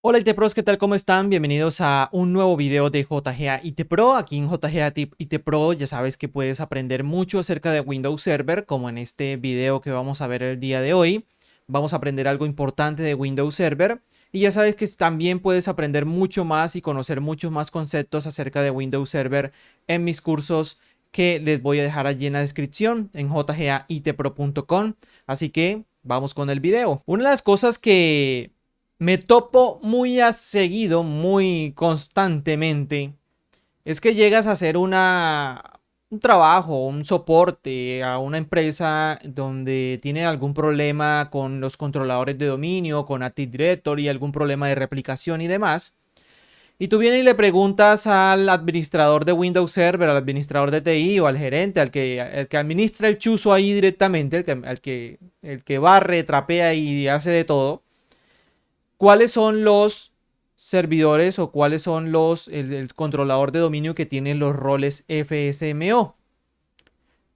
Hola IT Pros, ¿qué tal? ¿Cómo están? Bienvenidos a un nuevo video de JGA IT Pro. Aquí en JGA IT Pro ya sabes que puedes aprender mucho acerca de Windows Server, como en este video que vamos a ver el día de hoy. Vamos a aprender algo importante de Windows Server y ya sabes que también puedes aprender mucho más y conocer muchos más conceptos acerca de Windows Server en mis cursos que les voy a dejar allí en la descripción en jgaitpro.com. Así que vamos con el video. Una de las cosas que me topo muy a seguido, muy constantemente, es que llegas a hacer un trabajo, un soporte a una empresa donde tiene algún problema con los controladores de dominio, con Active Directory, algún problema de replicación y demás. Y tú vienes y le preguntas al administrador de Windows Server, al administrador de TI o al gerente, al que administra el chuzo ahí directamente, el que barre, trapea y hace de todo, cuáles son los servidores o cuáles son el controlador de dominio que tienen los roles FSMO.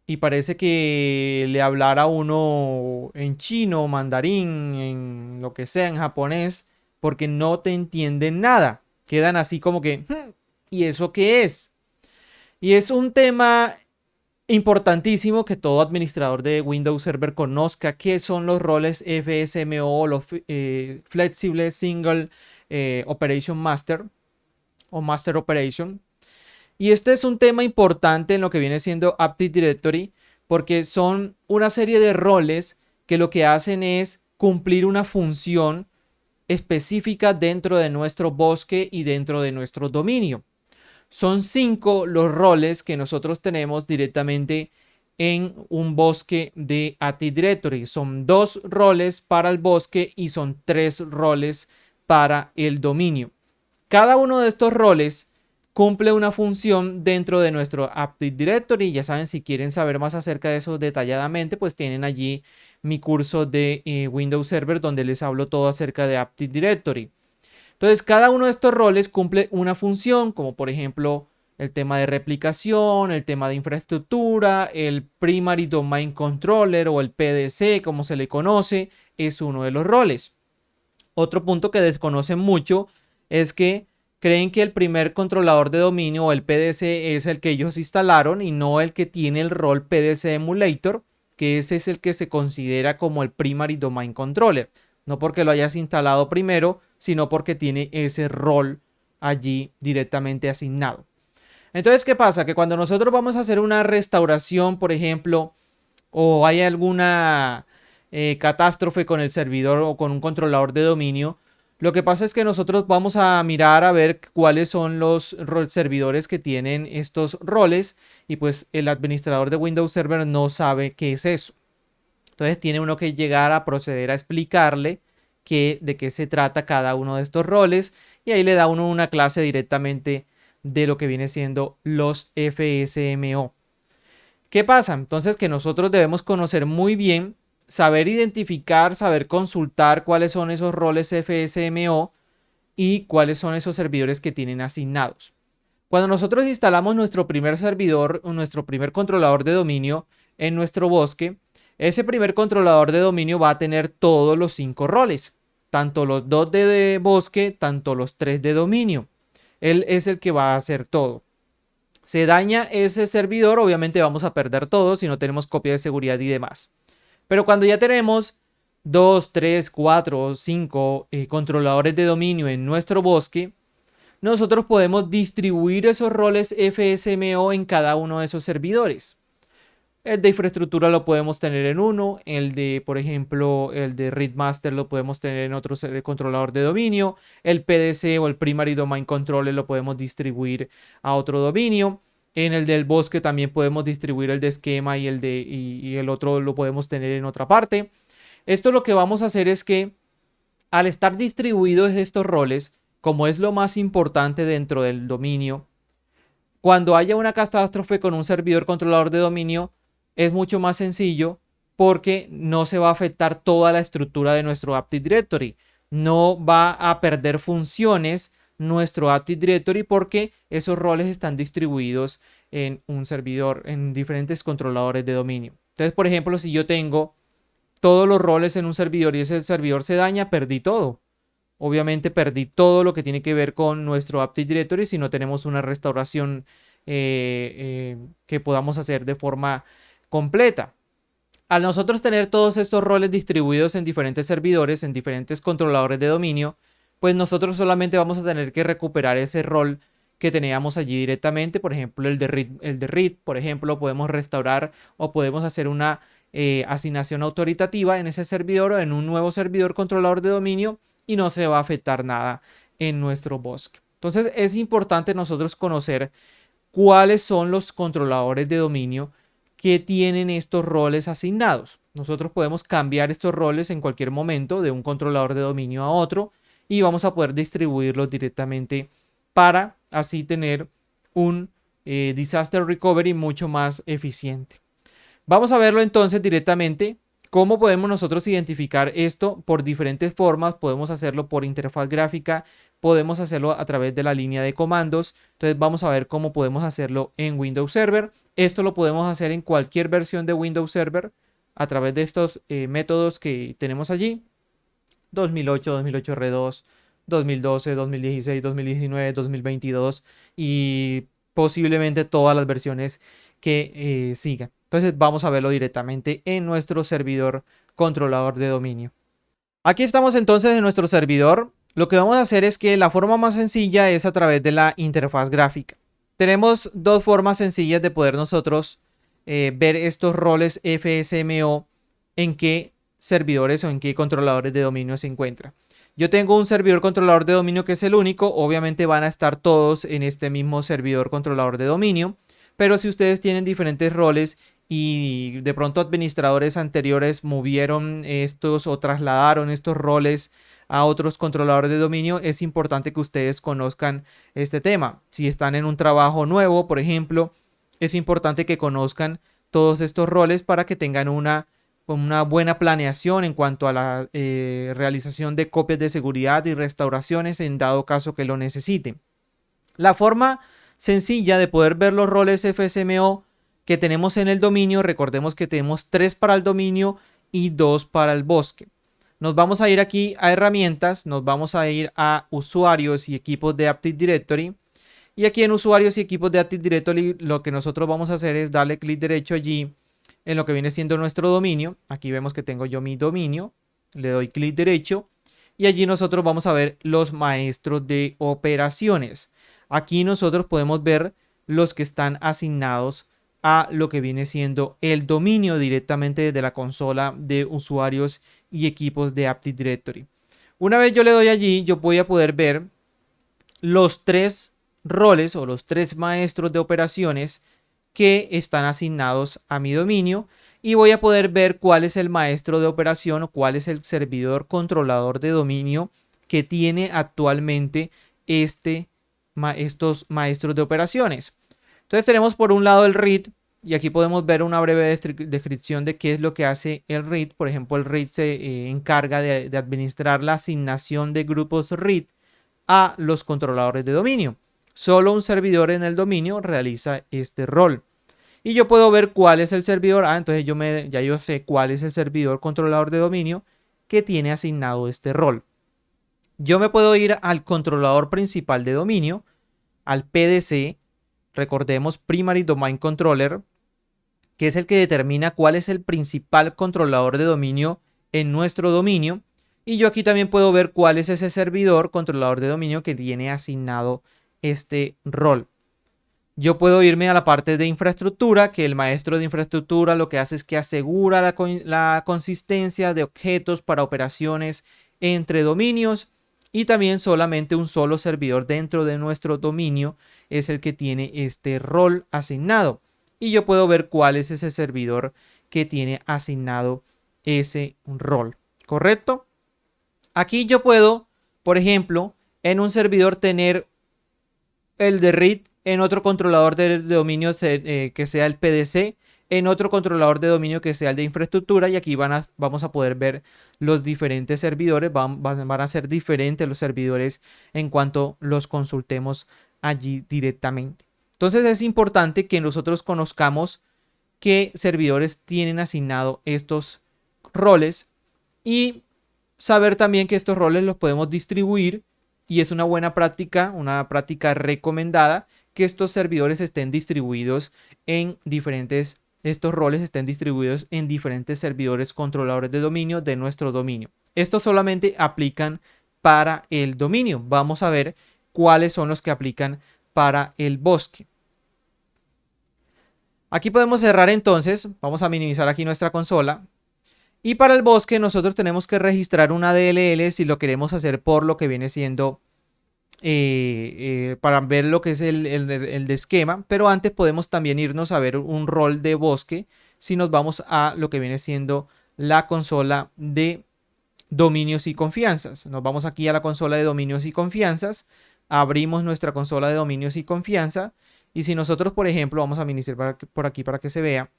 Y parece que le hablara uno en chino, mandarín, en lo que sea, en japonés, porque no te entienden nada. Quedan así como que, ¿y eso qué es? Y es un tema importantísimo que todo administrador de Windows Server conozca qué son los roles FSMO, los Flexible Single Operation Master o Master Operation. Y este es un tema importante en lo que viene siendo Active Directory porque son una serie de roles que lo que hacen es cumplir una función específica dentro de nuestro bosque y dentro de nuestro dominio. Son 5 los roles que nosotros tenemos directamente en un bosque de Active Directory. Son 2 roles para el bosque y son 3 roles para el dominio. Cada uno de estos roles cumple una función dentro de nuestro Active Directory. Ya saben, si quieren saber más acerca de eso detalladamente, pues tienen allí mi curso de Windows Server donde les hablo todo acerca de Active Directory. Entonces, cada uno de estos roles cumple una función, como por ejemplo el tema de replicación, el tema de infraestructura, el Primary Domain Controller o el PDC, como se le conoce, es uno de los roles. Otro punto que desconocen mucho es que creen que el primer controlador de dominio o el PDC es el que ellos instalaron y no el que tiene el rol PDC Emulator, que ese es el que se considera como el Primary Domain Controller. No porque lo hayas instalado primero, sino porque tiene ese rol allí directamente asignado. Entonces, ¿qué pasa? Que cuando nosotros vamos a hacer una restauración, por ejemplo, o hay alguna catástrofe con el servidor o con un controlador de dominio, lo que pasa es que nosotros vamos a mirar a ver cuáles son los servidores que tienen estos roles y pues el administrador de Windows Server no sabe qué es eso. Entonces tiene uno que llegar a proceder a explicarle de qué se trata cada uno de estos roles y ahí le da uno una clase directamente de lo que viene siendo los FSMO. ¿Qué pasa? Entonces que nosotros debemos conocer muy bien, saber identificar, saber consultar cuáles son esos roles FSMO y cuáles son esos servidores que tienen asignados. Cuando nosotros instalamos nuestro primer servidor, nuestro primer controlador de dominio en nuestro bosque, ese primer controlador de dominio va a tener todos los 5 roles, tanto los 2 de bosque, tanto los 3 de dominio. Él es el que va a hacer todo. Se daña ese servidor, obviamente vamos a perder todo si no tenemos copia de seguridad y demás. Pero cuando ya tenemos 2, 3, 4, 5 controladores de dominio en nuestro bosque, nosotros podemos distribuir esos roles FSMO en cada uno de esos servidores. El de infraestructura lo podemos tener en uno, el de, por ejemplo, el de Readmaster lo podemos tener en otro controlador de dominio, el PDC o el Primary Domain Controller lo podemos distribuir a otro dominio. En el del bosque también podemos distribuir el de esquema y el otro lo podemos tener en otra parte. Esto lo que vamos a hacer es que al estar distribuidos estos roles, como es lo más importante dentro del dominio, cuando haya una catástrofe con un servidor controlador de dominio, es mucho más sencillo porque no se va a afectar toda la estructura de nuestro Active Directory. No va a perder funciones nuestro Active Directory porque esos roles están distribuidos en un servidor, en diferentes controladores de dominio. Entonces, por ejemplo, si yo tengo todos los roles en un servidor y ese servidor se daña, perdí todo. obviamente perdí todo lo que tiene que ver con nuestro Active Directory si no tenemos una restauración que podamos hacer de forma completa. Al nosotros tener todos estos roles distribuidos en diferentes servidores, en diferentes controladores de dominio, pues nosotros solamente vamos a tener que recuperar ese rol que teníamos allí directamente. Por ejemplo, el de read, por ejemplo, podemos restaurar o podemos hacer una asignación autoritativa en ese servidor o en un nuevo servidor controlador de dominio y no se va a afectar nada en nuestro bosque. Entonces es importante nosotros conocer cuáles son los controladores de dominio que tienen estos roles asignados. Nosotros podemos cambiar estos roles en cualquier momento de un controlador de dominio a otro y vamos a poder distribuirlos directamente para así tener un disaster recovery mucho más eficiente. Vamos a verlo entonces directamente. ¿Cómo podemos nosotros identificar esto? Por diferentes formas. Podemos hacerlo por interfaz gráfica, podemos hacerlo a través de la línea de comandos. Entonces vamos a ver cómo podemos hacerlo en Windows Server. Esto lo podemos hacer en cualquier versión de Windows Server a través de estos métodos que tenemos allí. 2008, 2008 R2, 2012, 2016, 2019, 2022 y posiblemente todas las versiones que sigan. Entonces vamos a verlo directamente en nuestro servidor controlador de dominio. Aquí estamos entonces en nuestro servidor. Lo que vamos a hacer es que la forma más sencilla es a través de la interfaz gráfica. Tenemos dos formas sencillas de poder nosotros ver estos roles FSMO en qué servidores o en qué controladores de dominio se encuentra. Yo tengo un servidor controlador de dominio que es el único. Obviamente van a estar todos en este mismo servidor controlador de dominio. Pero si ustedes tienen diferentes roles y de pronto administradores anteriores movieron estos o trasladaron estos roles a otros controladores de dominio, es importante que ustedes conozcan este tema. Si están en un trabajo nuevo, por ejemplo, es importante que conozcan todos estos roles para que tengan una buena planeación en cuanto a la realización de copias de seguridad y restauraciones en dado caso que lo necesiten. La forma sencilla de poder ver los roles FSMO que tenemos en el dominio, recordemos que tenemos 3 para el dominio y 2 para el bosque. Nos vamos a ir aquí a herramientas, nos vamos a ir a usuarios y equipos de Active Directory. Y aquí en usuarios y equipos de Active Directory lo que nosotros vamos a hacer es darle clic derecho allí en lo que viene siendo nuestro dominio. Aquí vemos que tengo yo mi dominio, le doy clic derecho y allí nosotros vamos a ver los maestros de operaciones. Aquí nosotros podemos ver los que están asignados a lo que viene siendo el dominio directamente desde la consola de usuarios y equipos de Active Directory. Una vez yo le doy allí, yo voy a poder ver los 3 roles o los 3 maestros de operaciones que están asignados a mi dominio y voy a poder ver cuál es el maestro de operación o cuál es el servidor controlador de dominio que tiene actualmente estos maestros de operaciones. Entonces tenemos por un lado el read y aquí podemos ver una breve descripción de qué es lo que hace el read. Por ejemplo, el read se encarga de administrar la asignación de grupos read a los controladores de dominio. Solo un servidor en el dominio realiza este rol. Y yo puedo ver cuál es el servidor. Entonces ya yo sé cuál es el servidor controlador de dominio que tiene asignado este rol. Yo me puedo ir al controlador principal de dominio, al PDC, recordemos Primary Domain Controller, que es el que determina cuál es el principal controlador de dominio en nuestro dominio. Y yo aquí también puedo ver cuál es ese servidor controlador de dominio que tiene asignado este rol. Yo puedo irme a la parte de infraestructura, que el maestro de infraestructura lo que hace es que asegura la consistencia de objetos para operaciones entre dominios y también solamente un solo servidor dentro de nuestro dominio es el que tiene este rol asignado. Y yo puedo ver cuál es ese servidor que tiene asignado ese rol, ¿correcto? Aquí yo puedo, por ejemplo, en un servidor tener el de read, en otro controlador de dominio que sea el PDC, en otro controlador de dominio que sea el de infraestructura y aquí vamos a poder ver los diferentes servidores, van a ser diferentes los servidores en cuanto los consultemos allí directamente. Entonces es importante que nosotros conozcamos qué servidores tienen asignado estos roles y saber también que estos roles los podemos distribuir y es una buena práctica, una práctica recomendada que estos servidores estén distribuidos en diferentes, estos roles estén distribuidos en diferentes servidores controladores de dominio de nuestro dominio. Estos solamente aplican para el dominio. Vamos a ver cuáles son los que aplican para el bosque. Aquí podemos cerrar entonces, vamos a minimizar aquí nuestra consola. Y para el bosque nosotros tenemos que registrar una DLL si lo queremos hacer por lo que viene siendo para ver lo que es el de esquema. Pero antes podemos también irnos a ver un rol de bosque si nos vamos a lo que viene siendo la consola de dominios y confianzas. Nos vamos aquí a la consola de dominios y confianzas. Abrimos nuestra consola de dominios y confianza. Y si nosotros, por ejemplo, vamos a minimizar por aquí para que se vea.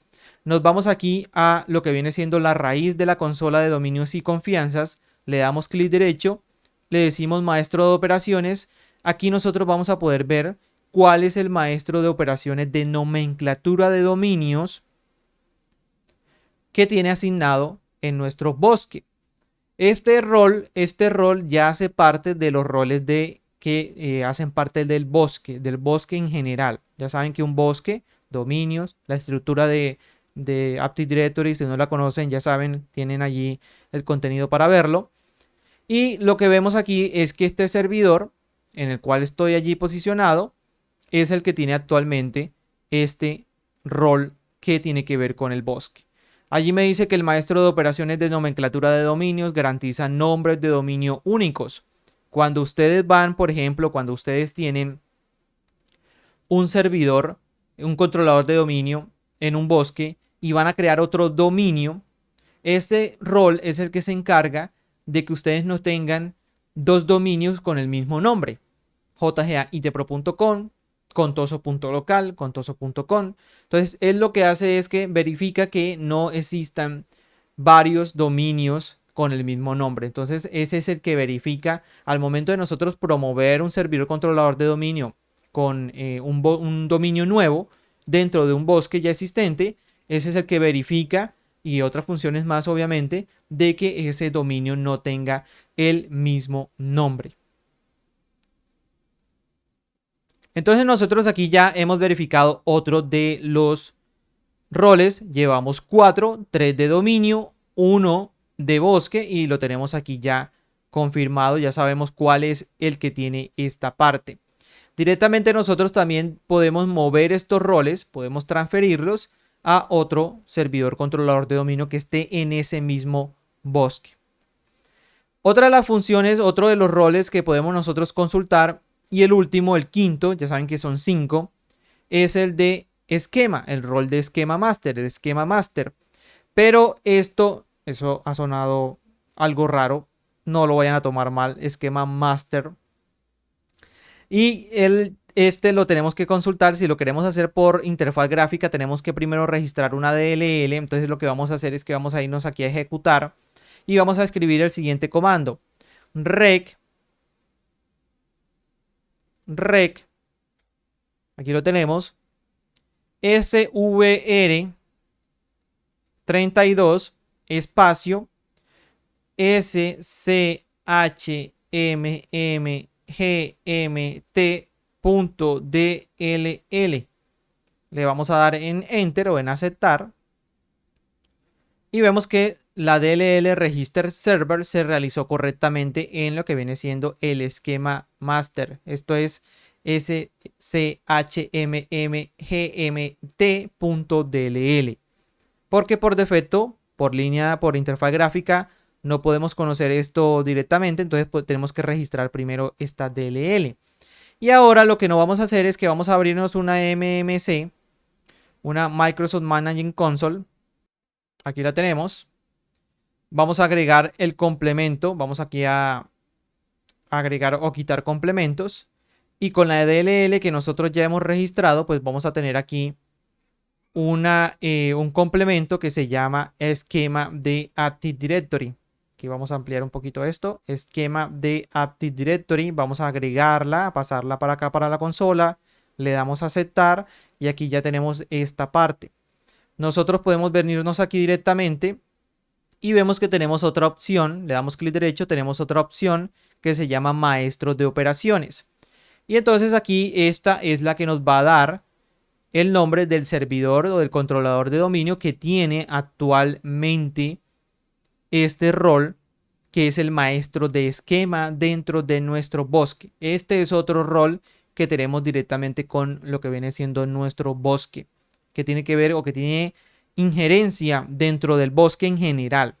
Nos vamos aquí a lo que viene siendo la raíz de la consola de dominios y confianzas. Le damos clic derecho, le decimos maestro de operaciones. Aquí nosotros vamos a poder ver cuál es el maestro de operaciones de nomenclatura de dominios que tiene asignado en nuestro bosque. Este rol ya hace parte de los roles que hacen parte del bosque en general. Ya saben que un bosque, dominios, la estructura de Active Directory, si no la conocen, ya saben, tienen allí el contenido para verlo. Y lo que vemos aquí es que este servidor, en el cual estoy allí posicionado, es el que tiene actualmente este rol que tiene que ver con el bosque. Allí me dice que el maestro de operaciones de nomenclatura de dominios garantiza nombres de dominio únicos. Cuando ustedes van, por ejemplo, cuando ustedes tienen un servidor, un controlador de dominio en un bosque y van a crear otro dominio, este rol es el que se encarga de que ustedes no tengan dos dominios con el mismo nombre. jgaitpro.com, contoso.local, contoso.com. Entonces, él lo que hace es que verifica que no existan varios dominios con el mismo nombre. Entonces, ese es el que verifica al momento de nosotros promover un servidor controlador de dominio con un dominio nuevo dentro de un bosque ya existente. Ese es el que verifica, y otras funciones más obviamente, de que ese dominio no tenga el mismo nombre. Entonces nosotros aquí ya hemos verificado otro de los roles. Llevamos 4, 3 de dominio, 1 de bosque y lo tenemos aquí ya confirmado. Ya sabemos cuál es el que tiene esta parte. Directamente nosotros también podemos mover estos roles, podemos transferirlos a otro servidor controlador de dominio que esté en ese mismo bosque. Otra de las funciones, otro de los roles que podemos nosotros consultar, y el último, el quinto, ya saben que son 5, es el de esquema, el rol de esquema master, el esquema master. Pero eso ha sonado algo raro, no lo vayan a tomar mal, esquema master. Y este lo tenemos que consultar. Si lo queremos hacer por interfaz gráfica, tenemos que primero registrar una DLL. Entonces lo que vamos a hacer es que vamos a irnos aquí a ejecutar y vamos a escribir el siguiente comando: rec, aquí lo tenemos, svr 32 espacio schmmmgmt.dll. Le vamos a dar en enter o en aceptar y vemos que la DLL register server se realizó correctamente en lo que viene siendo el esquema master. Esto es schmmmgmt.dll, porque por defecto, por interfaz gráfica, no podemos conocer esto directamente. Entonces pues, tenemos que registrar primero esta DLL. Y ahora lo que no vamos a hacer es que vamos a abrirnos una MMC, una Microsoft Managing Console. Aquí la tenemos. Vamos a agregar el complemento. Vamos aquí a agregar o quitar complementos. Y con la DLL que nosotros ya hemos registrado, pues vamos a tener aquí un complemento que se llama esquema de Active Directory. Aquí vamos a ampliar un poquito esto. Esquema de Active Directory. Vamos a agregarla, a pasarla para acá para la consola. Le damos a aceptar y aquí ya tenemos esta parte. Nosotros podemos venirnos aquí directamente y vemos que tenemos otra opción, le damos clic derecho, tenemos otra opción que se llama maestro de operaciones. Y entonces aquí esta es la que nos va a dar el nombre del servidor o del controlador de dominio que tiene actualmente este rol, que es el maestro de esquema dentro de nuestro bosque. Este es otro rol que tenemos directamente con lo que viene siendo nuestro bosque, que tiene que ver o que tiene injerencia dentro del bosque en general.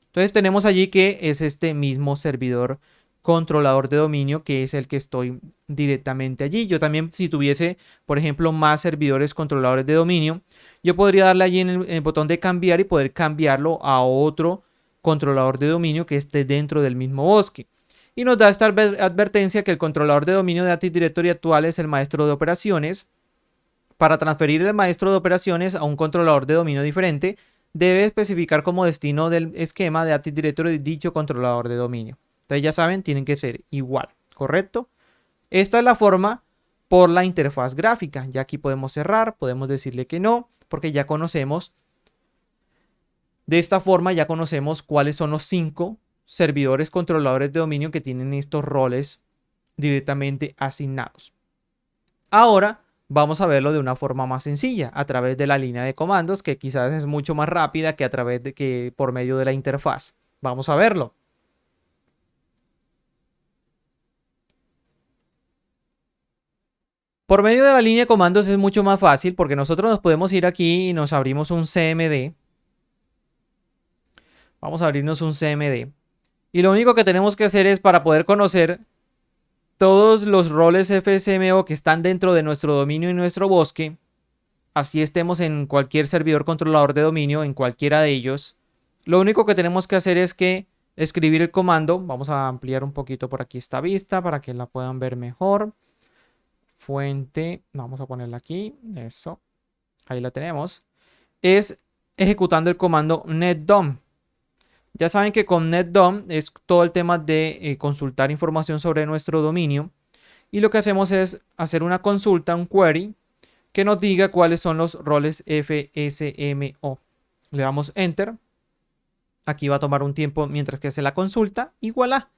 Entonces tenemos allí que es este mismo servidor controlador de dominio, que es el que estoy directamente allí. Yo también, si tuviese, por ejemplo, más servidores controladores de dominio, yo podría darle allí en el botón de cambiar y poder cambiarlo a otro controlador de dominio que esté dentro del mismo bosque. Y nos da esta advertencia que el controlador de dominio de Active Directory actual es el maestro de operaciones. Para transferir el maestro de operaciones a un controlador de dominio diferente, debe especificar como destino del esquema de Active Directory dicho controlador de dominio. Entonces ya saben, tienen que ser igual, ¿correcto? Esta es la forma por la interfaz gráfica. Ya aquí podemos cerrar, podemos decirle que no, porque ya conocemos. De esta forma ya conocemos cuáles son los 5 servidores controladores de dominio que tienen estos roles directamente asignados. Ahora vamos a verlo de una forma más sencilla, a través de la línea de comandos, que quizás es mucho más rápida que a través de que por medio de la interfaz. Vamos a verlo. Por medio de la línea de comandos es mucho más fácil porque nosotros nos podemos ir aquí y nos abrimos un CMD. Vamos a abrirnos un CMD. Y lo único que tenemos que hacer es, para poder conocer todos los roles FSMO que están dentro de nuestro dominio y nuestro bosque, así estemos en cualquier servidor controlador de dominio, en cualquiera de ellos, lo único que tenemos que hacer es que escribir el comando. Vamos a ampliar un poquito por aquí esta vista para que la puedan ver mejor. Fuente, vamos a ponerla aquí, eso, ahí la tenemos. Es ejecutando el comando netdom. Ya saben que con netdom es todo el tema de consultar información sobre nuestro dominio. Y lo que hacemos es hacer una consulta, un query, que nos diga cuáles son los roles FSMO. Le damos enter. Aquí va a tomar un tiempo mientras que hace la consulta. Y voilà.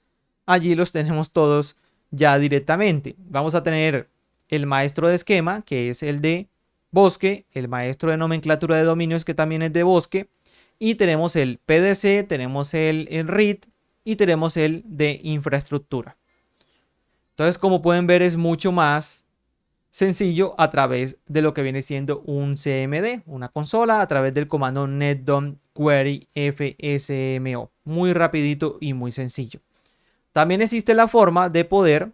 Allí los tenemos todos ya directamente. Vamos a tener el maestro de esquema, que es el de bosque. El maestro de nomenclatura de dominios, que también es de bosque. Y tenemos el PDC, tenemos el read y tenemos el de infraestructura. Entonces, como pueden ver, es mucho más sencillo a través de lo que viene siendo un CMD, una consola, a través del comando netdom query fsmo. Muy rapidito y muy sencillo. También existe la forma de poder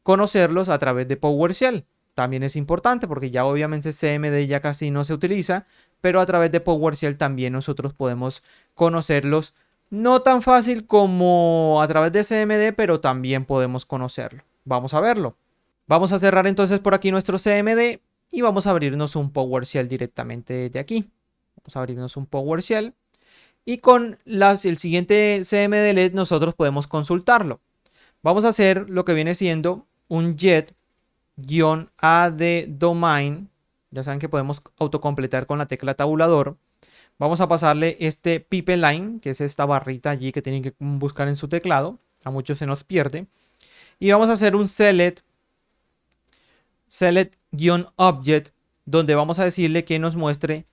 conocerlos a través de PowerShell. También es importante porque ya obviamente CMD ya casi no se utiliza, pero a través de PowerShell también nosotros podemos conocerlos. No tan fácil como a través de CMD, pero también podemos conocerlo. Vamos a verlo. Vamos a cerrar entonces por aquí nuestro CMD y vamos a abrirnos un PowerShell directamente desde aquí. Vamos a abrirnos un PowerShell y con el siguiente CMD LED nosotros podemos consultarlo. Vamos a hacer lo que viene siendo un get-add domain. Ya saben que podemos autocompletar con la tecla tabulador. Vamos a pasarle este pipeline, que es esta barrita allí que tienen que buscar en su teclado. A muchos se nos pierde. Y vamos a hacer un select-object, donde vamos a decirle que nos muestre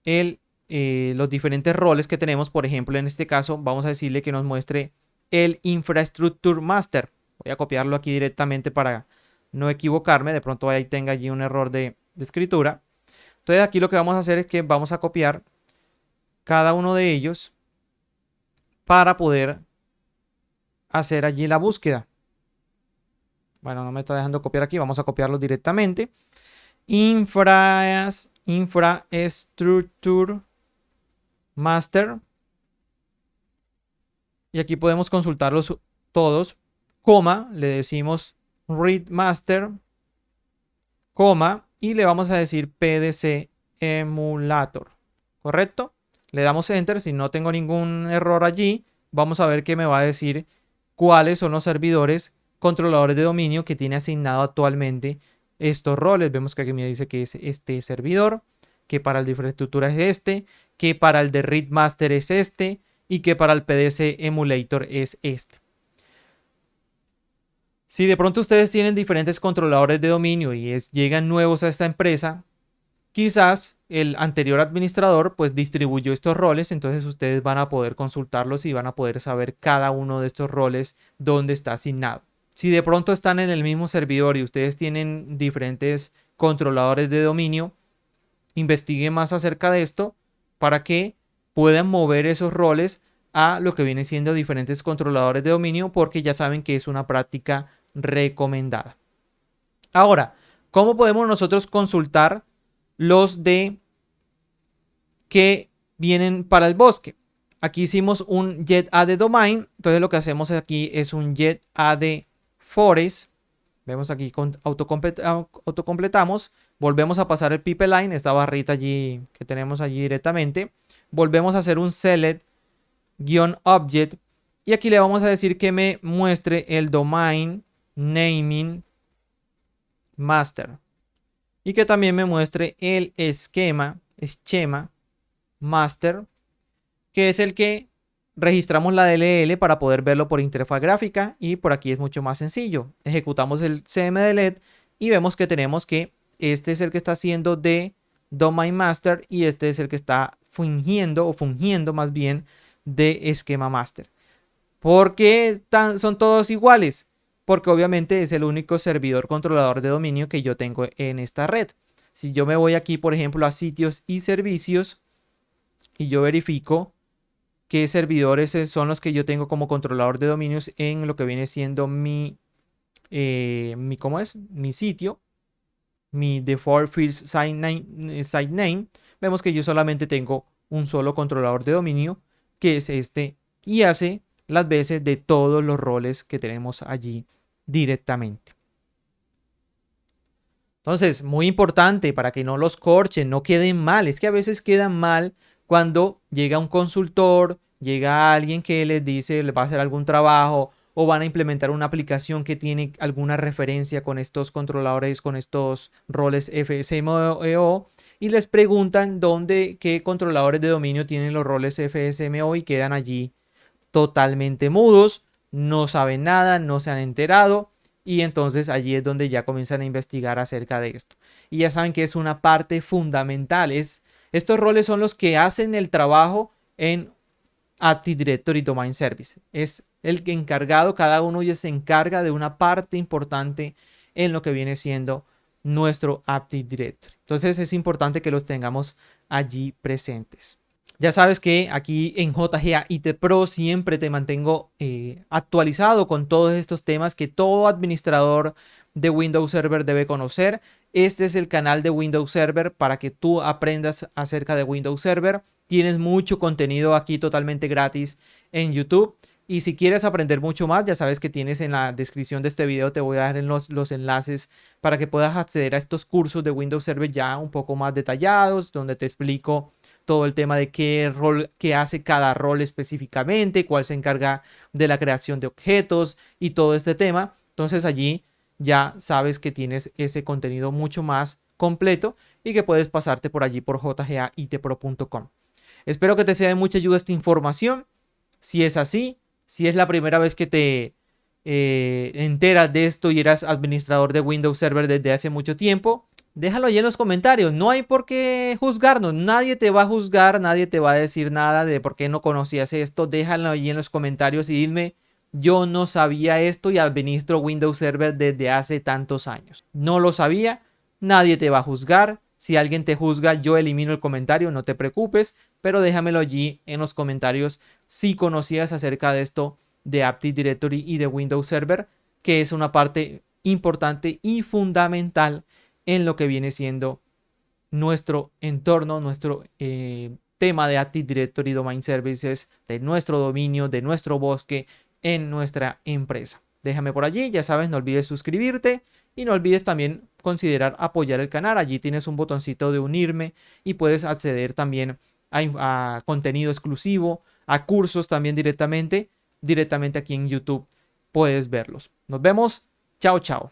los diferentes roles que tenemos. Por ejemplo, en este caso vamos a decirle que nos muestre el Infrastructure Master. Voy a copiarlo aquí directamente para no equivocarme. De pronto ahí tenga allí un error de escritura. Entonces aquí lo que vamos a hacer es que vamos a copiar cada uno de ellos para poder hacer allí la búsqueda. Bueno, no me está dejando copiar aquí. Vamos a copiarlos directamente. Infrastructure Master. Y aquí podemos consultarlos todos. Coma, le decimos read master, coma, y le vamos a decir PDC emulator. ¿Correcto? Le damos enter. Si no tengo ningún error allí, vamos a ver que me va a decir cuáles son los servidores controladores de dominio que tiene asignado actualmente estos roles. Vemos que aquí me dice que es este servidor, que para el de infraestructura es este, que para el de read master es este, y que para el PDC Emulator es este. Si de pronto ustedes tienen diferentes controladores de dominio y llegan nuevos a esta empresa, quizás el anterior administrador pues distribuyó estos roles, entonces ustedes van a poder consultarlos y van a poder saber cada uno de estos roles dónde está asignado. Si de pronto están en el mismo servidor y ustedes tienen diferentes controladores de dominio, investiguen más acerca de esto para que puedan mover esos roles a lo que viene siendo diferentes controladores de dominio, porque ya saben que es una práctica recomendada. Ahora, ¿cómo podemos nosotros consultar los de que vienen para el bosque? Aquí hicimos un get add domain, entonces lo que hacemos aquí es un get add forest. Vemos aquí con autocompletamos, volvemos a pasar el pipeline, esta barrita allí que tenemos allí directamente, volvemos a hacer un select-object y aquí le vamos a decir que me muestre el domain naming master y que también me muestre el schema master, que es el que registramos la DLL para poder verlo por interfaz gráfica, y por aquí es mucho más sencillo. Ejecutamos el cmdelete y vemos que tenemos que este es el que está haciendo de domain master y este es el que está fungiendo más bien de esquema master. ¿Por qué son todos iguales? Porque obviamente es el único servidor controlador de dominio que yo tengo en esta red. Si yo me voy aquí, por ejemplo, a sitios y servicios y yo verifico qué servidores son los que yo tengo como controlador de dominios en lo que viene siendo mi sitio, mi default field site name, vemos que yo solamente tengo un solo controlador de dominio, que es este, y hace las veces de todos los roles que tenemos allí directamente. Entonces, muy importante para que no los corchen, no queden mal. Es que a veces quedan mal cuando llega un consultor, llega alguien que les dice, les va a hacer algún trabajo o van a implementar una aplicación que tiene alguna referencia con estos controladores, con estos roles FSMO y les preguntan qué controladores de dominio tienen los roles FSMO y quedan allí totalmente mudos, no saben nada, no se han enterado. Y entonces allí es donde ya comienzan a investigar acerca de esto. Y ya saben que es una parte fundamental. Estos roles son los que hacen el trabajo en Active Directory Domain Service. Es el que encargado, cada uno de ellos se encarga de una parte importante en lo que viene siendo nuestro Active Directory. Entonces es importante que los tengamos allí presentes. Ya sabes que aquí en JGA IT Pro siempre te mantengo actualizado con todos estos temas que todo administrador de Windows Server debe conocer. Este es el canal de Windows Server para que tú aprendas acerca de Windows Server. Tienes mucho contenido aquí totalmente gratis en YouTube. Y si quieres aprender mucho más, ya sabes que tienes en la descripción de este video, te voy a dar los enlaces para que puedas acceder a estos cursos de Windows Server ya un poco más detallados, donde te explico todo el tema de qué rol, qué hace cada rol específicamente, cuál se encarga de la creación de objetos y todo este tema. Entonces allí ya sabes que tienes ese contenido mucho más completo y que puedes pasarte por allí por jgaitpro.com. Espero que te sea de mucha ayuda esta información. Si es así, si es la primera vez que te enteras de esto y eras administrador de Windows Server desde hace mucho tiempo, déjalo ahí en los comentarios. No hay por qué juzgarnos. Nadie te va a juzgar, nadie te va a decir nada de por qué no conocías esto. Déjalo ahí en los comentarios y dime, yo no sabía esto y administro Windows Server desde hace tantos años. No lo sabía, nadie te va a juzgar. Si alguien te juzga, yo elimino el comentario, no te preocupes, pero déjamelo allí en los comentarios si conocías acerca de esto de Active Directory y de Windows Server, que es una parte importante y fundamental en lo que viene siendo nuestro entorno, nuestro tema de Active Directory Domain Services, de nuestro dominio, de nuestro bosque en nuestra empresa. Déjame por allí, ya sabes, no olvides suscribirte y no olvides también considerar apoyar el canal. Allí tienes un botoncito de unirme y puedes acceder también a contenido exclusivo, a cursos también directamente aquí en YouTube puedes verlos. Nos vemos, chao, chao.